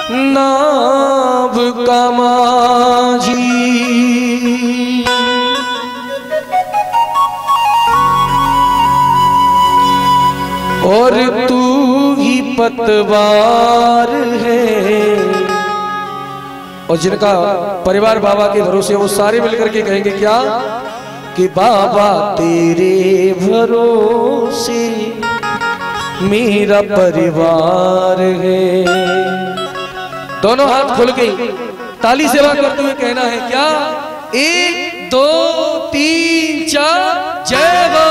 नाभ का माझी, और तू ही पतवार है। और जिनका परिवार बाबा के भरोसे वो सारे मिलकर के कहेंगे क्या कि बाबा तेरे भरोसे मेरा परिवार है। दोनों हाथ खुल के ताली सेवा करते हुए कहना है क्या 1 2 3 4 जय हो।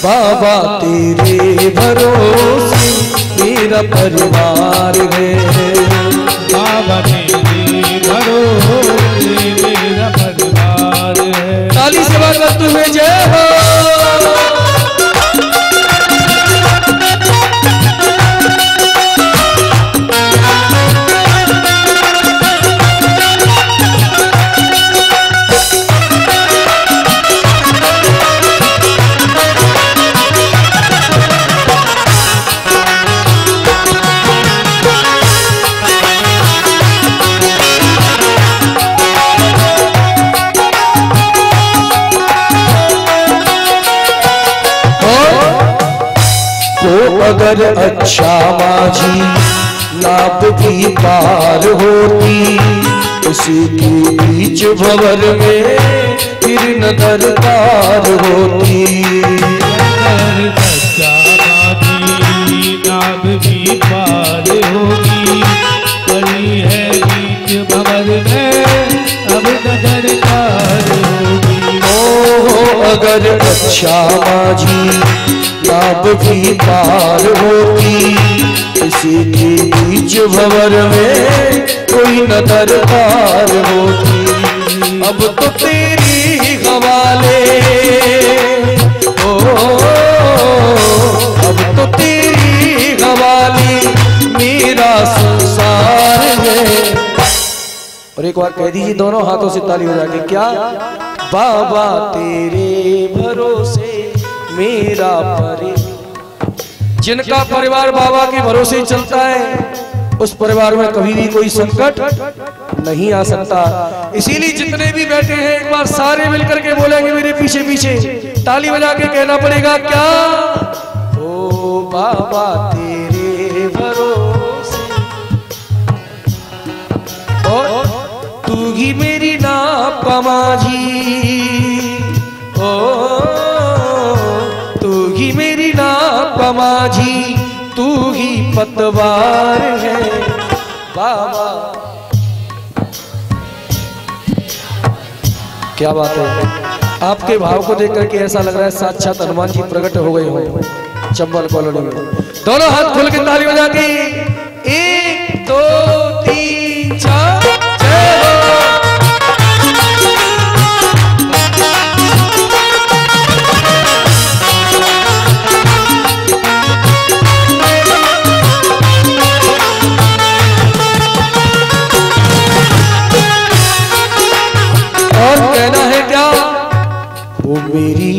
बाबा तेरे भरोसे मेरा परिवार है। बाबा तेरे भरोसे मेरा परिवार है। ताली सेवा करते हुए जय हो। अगर अच्छा माझी नाप की पार होती, उसी के बीच भंवर में फिर न दरकार होती। अगर अच्छा माझी नाप की पार होगी, पड़ी है बीच भंवर में अब न दरकार होगी। ओ अगर अच्छा माझी नाप की पार होती, किसी के बीच भंवर में कोई न दरकार होती। अब तो तेरी हवाले ओ, अब तो तेरी हवाले मेरा संसार है। और एक बार कह दीजिए दोनों हाथों से ताली हो जाके क्या बाबा तेरे भरोसे मेरा जिनका परिवार बाबा के भरोसे ही चलता है उस परिवार में कभी भी कोई संकट नहीं आ सकता। इसीलिए जितने भी बैठे हैं एक बार सारे मिलकर के बोलेंगे मेरे पीछे पीछे ताली बजा के कहना पड़ेगा क्या ओ बाबा तेरे भरोसे और तू ही मेरी नाप का माझी, ओ मेरी नाप का माझी तू ही पतवार है। बाबा क्या बात है, आपके भाव को देख करके ऐसा लग रहा है साक्षात हनुमान जी प्रकट हो गए हो चंबल कॉलोनी में। दोनों हाथ खोल के ताली बजा के 1 2 3 4 जय हो। वो मेरी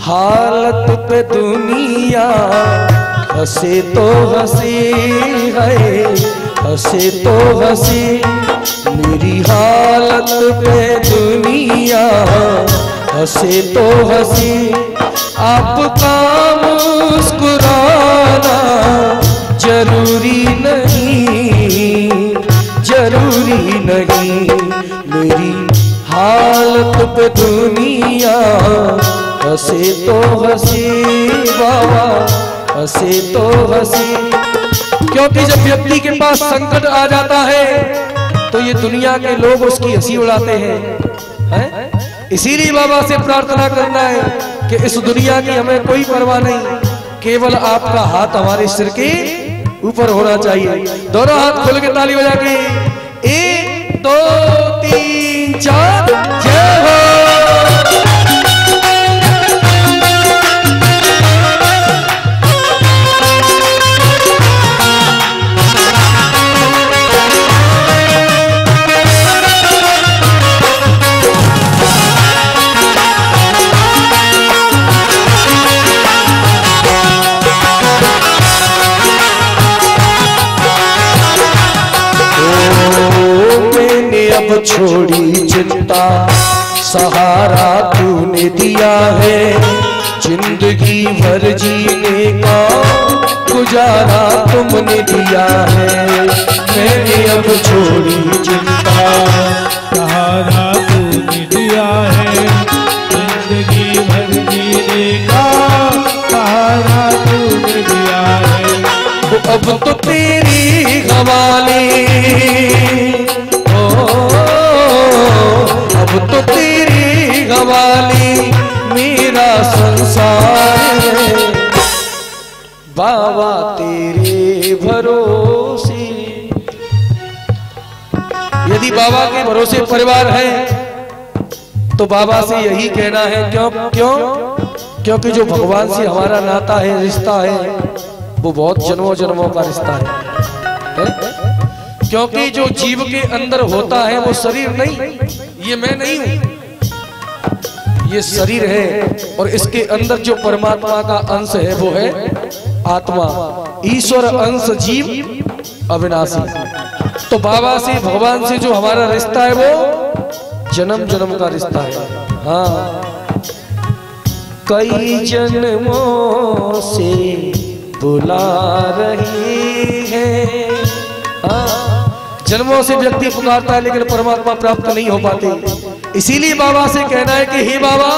हालत पे दुनिया हंसे तो हंसी है, हंसे तो हंसी। मेरी हालत पे दुनिया हंसे तो हंसी। आपका मुस्कुराना जरूरी नहीं, जरूरी नहीं। मेरी हालत पे दुनिया हंसे तो हंसी बाबा, हंसे तो हंसी। क्योंकि जब व्यक्ति के पास संकट आ जाता है तो ये दुनिया के लोग उसकी हंसी उड़ाते हैं, इसीलिए बाबा से प्रार्थना करना है कि इस दुनिया की हमें कोई परवाह नहीं, केवल आपका हाथ हमारे सिर के ऊपर होना चाहिए। दोनों हाथ खोल के ताली बजा के 1 2 3 4 जय हो। अब छोड़ी चिंता, सहारा तूने दिया है, जिंदगी भर जीने का गुजारा तुमने दिया है। मैंने अब छोड़ी चिंता, सहारा तूने दिया है, जिंदगी भर जीने का सहारा तूने दिया है। तो अब तो तेरी हवाले, अब तो तेरी हवाले मेरा संसार है, बाबा तेरे भरोसे। यदि बाबा के भरोसे परिवार है तो बाबा से यही कहना है, क्योंकि जो भगवान से हमारा नाता है, रिश्ता है, वो बहुत जन्मों जन्मों का रिश्ता है? क्योंकि जो जीव के अंदर होता है वो शरीर नहीं, ये मैं नहीं हूं, ये शरीर है, और इसके अंदर जो परमात्मा का अंश है वो है आत्मा, ईश्वर अंश जीव अविनाशी। तो बाबा से, भगवान से जो हमारा रिश्ता है वो जन्म जन्म का रिश्ता है। हाँ, कई जन्मों से बुला रही है। हाँ, जन्मों से व्यक्ति पुकारता है लेकिन परमात्मा प्राप्त नहीं हो पाते। इसीलिए बाबा से कहना है कि हे बाबा,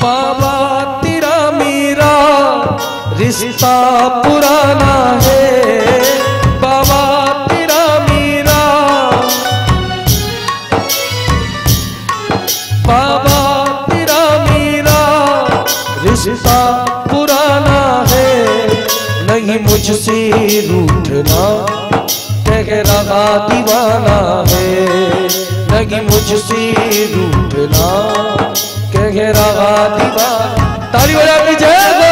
बाबा तेरा मेरा रिश्ता पुराना है, बाबा तेरा मेरा, बाबा तेरा मेरा रिश्ता पुराना है। नहीं मुझसे रूठना कह रहा दीवाना है, नहीं मुझसे रूठना कह रहा दीवाना। ताली बजा के जय हो।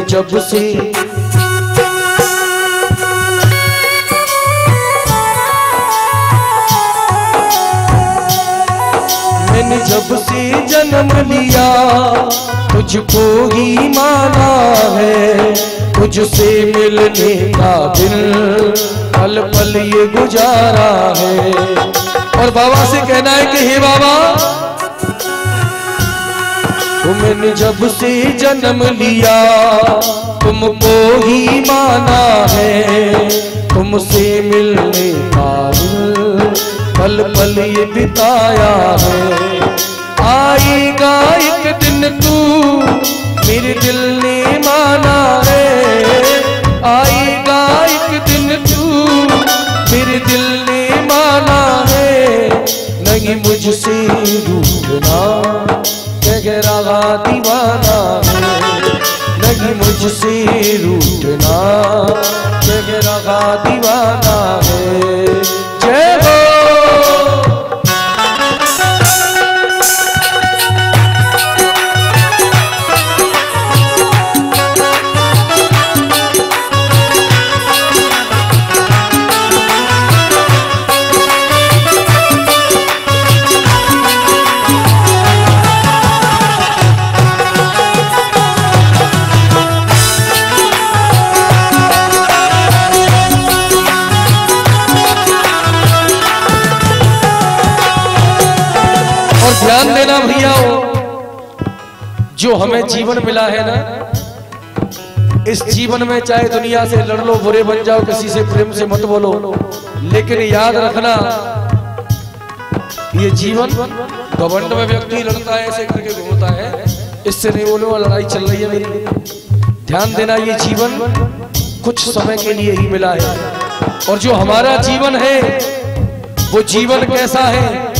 जब से मैंने जब से जन्म लिया तुझको ही माना है, तुझसे मिलने का दिल पल पल ये गुजारा है। और बाबा से कहना है कि हे बाबा, मैंने जब से जन्म लिया तुमको ही माना है, तुमसे मिलने का पल पल ये बिताया है। आएगा एक दिन तू मेरे दिल ने माना है, आएगा एक दिन तू मेरे दिल ने माना है। नहीं मुझसे रूठना कह रहा दीवाना है, नहीं मुझसे रूठना कह रहा दीवाना है। जय हो। देना भैया, जो हमें जीवन मिला है ना, इस जीवन में चाहे दुनिया से लड़ लो, बुरे बन जाओ, किसी से प्रेम से मत बोलो, लेकिन याद रखना ये जीवन घमंड में व्यक्ति लड़ता है, ऐसे करके घूमता है, इससे नहीं बोलो लड़ाई चल रही है मेरी। ध्यान देना, ये जीवन कुछ समय के लिए ही मिला है, और जो हमारा जीवन है वो जीवन कैसा है,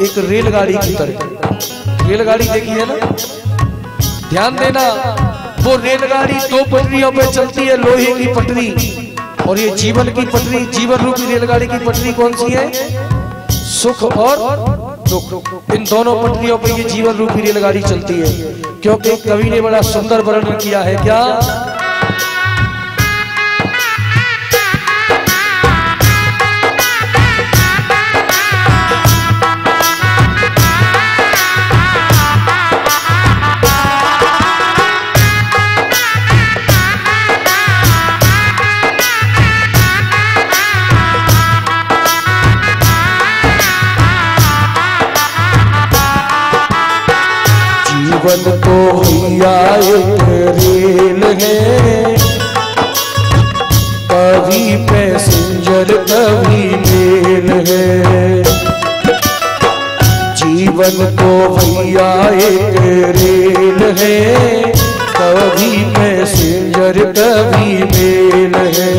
एक रेलगाड़ी की तरह। रेलगाड़ी देखी है ना, ध्यान देना, वो रेलगाड़ी दो पटरियों पे चलती है, लोहे की पटरी, और ये जीवन की पटरी, जीवन रूपी रेलगाड़ी की पटरी कौन सी है, सुख और दुख। इन दोनों पटरियों पे ये जीवन रूपी रेलगाड़ी चलती है, क्योंकि कवि ने बड़ा सुंदर वर्णन किया है। क्या? जीवन तो भैया एक रेल है, कभी पैसेंजर कभी मेल है। जीवन तो भैया एक रेल है, कभी पैसेंजर कभी मेल है।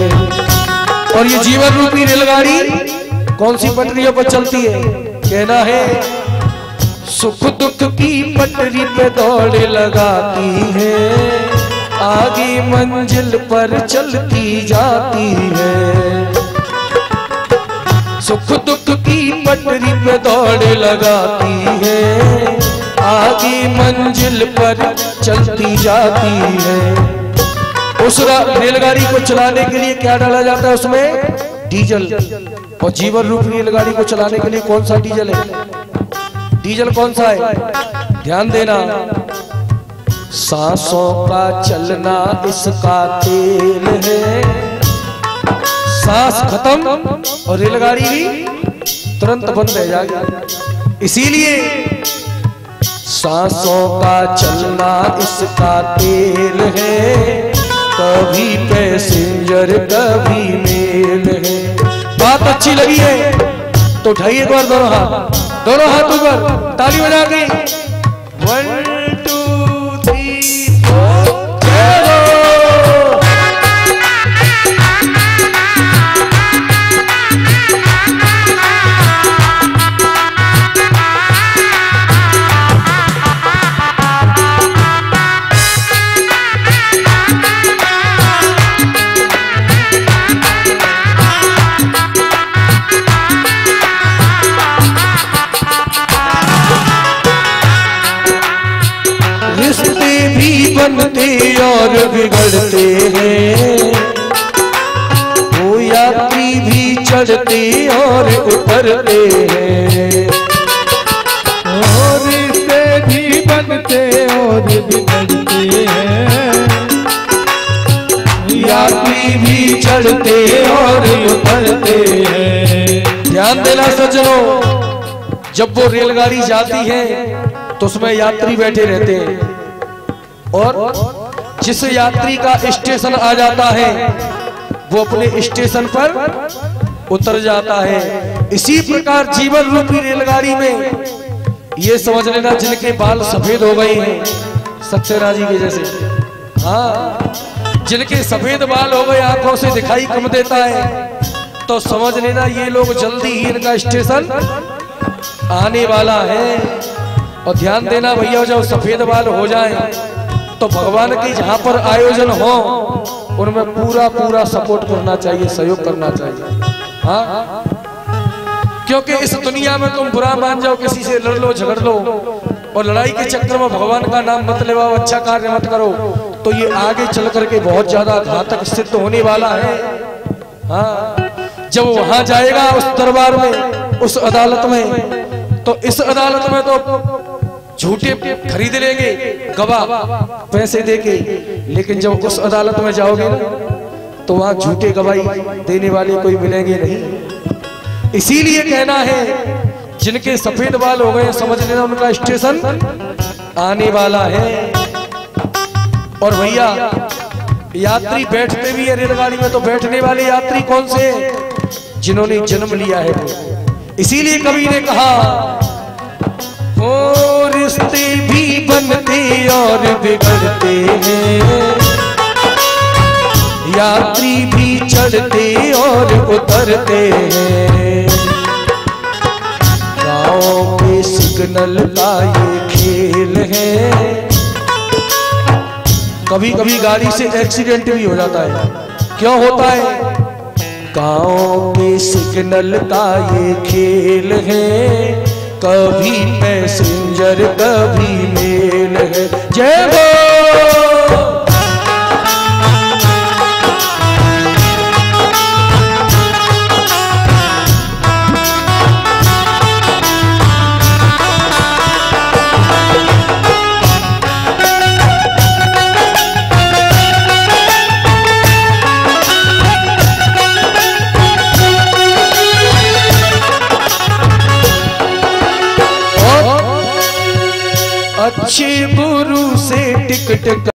और ये जीवन रूपी रेलगाड़ी कौन सी पटरियों पर चलती है? कहना है सुख दुख की पटरी पे दौड़ लगाती है, आगे मंजिल पर चलती जाती है। सुख दुख की पटरी पे दौड़ लगाती है, आगे मंजिल पर चलती जाती है। उस रेलगाड़ी को चलाने के लिए क्या डाला जाता है? उसमें डीजल। और जीवन रूपी रेलगाड़ी को चलाने के लिए कौन सा डीजल है? डीजल कौन सा है? ध्यान देना, सांसों का चलना इसका तेल है। सांस खत्म और रेलगाड़ी भी तुरंत बंद रह जाएगी। इसीलिए सांसों का चलना इसका तेल है, कभी पैसेंजर कभी मेल है। बात अच्छी लगी है तो उठाइए एक बार दोनों हाथ ऊपर, ताली बजा के 1 2 3 4 चलो। बनते और बिगड़ते हैं, वो यात्री भी चढ़ते और उतरते हैं। और रिश्ते भी बनते और बिगड़ते हैं, यात्री भी चढ़ते और उतरते हैं। ध्यान देना सज्जनों, जब वो रेलगाड़ी जाती है तो उसमें यात्री बैठे रहते हैं, और जिस यात्री का स्टेशन आ जाता है वो अपने स्टेशन पर उतर जाता है। इसी प्रकार जीवन रूपी रेलगाड़ी में ये समझ लेना, जिनके बाल सफेद हो गए हैं सक्सेना जी के जैसे, हाँ, जिनके सफेद बाल हो गए, आंखों से दिखाई कम देता है, तो समझ लेना ये लोग जल्दी ही इनका स्टेशन आने वाला है। और ध्यान देना भैया, जब सफेद बाल हो जाए तो भगवान के जहां पर आयोजन हो उनमें पूरा सपोर्ट करना चाहिए, सहयोग करना चाहिए। हाँ, क्योंकि इस दुनिया में तुम बुरा मान जाओ, किसी से लड़ लो, झगड़ लो, और लड़ाई के चक्कर में भगवान का नाम मत लेवाओ, अच्छा कार्य मत करो, तो ये आगे चल करके बहुत ज्यादा घातक सिद्ध होने वाला है। हाँ, जब वहां जाएगा उस दरबार में, उस अदालत में, तो इस अदालत में तो झूठे खरीद लेंगे गवाह पैसे देके, लेकिन जब उस अदालत में जाओगे ना तो वहां झूठे गवाही देने वाले कोई मिलेंगे नहीं। इसीलिए कहना है जिनके सफेद बाल हो गए समझ लेना उनका स्टेशन आने वाला है। और भैया यात्री बैठते भी है रेलगाड़ी में, तो बैठने वाले यात्री कौन से? जिन्होंने जन्म लिया है वो। इसीलिए कवि ने कहा ओ रिश्ते भी बनते और बिगड़ते हैं, यात्री भी चढ़ते और उतरते हैं, गाँव के सिग्नल का ये खेल है। कभी कभी गाड़ी से एक्सीडेंट भी हो जाता है। क्यों होता है? गाँव के सिग्नल का ये खेल है, कभी पैसेंजर कभी मेल है। जय हो। अच्छे बुरु से टिकट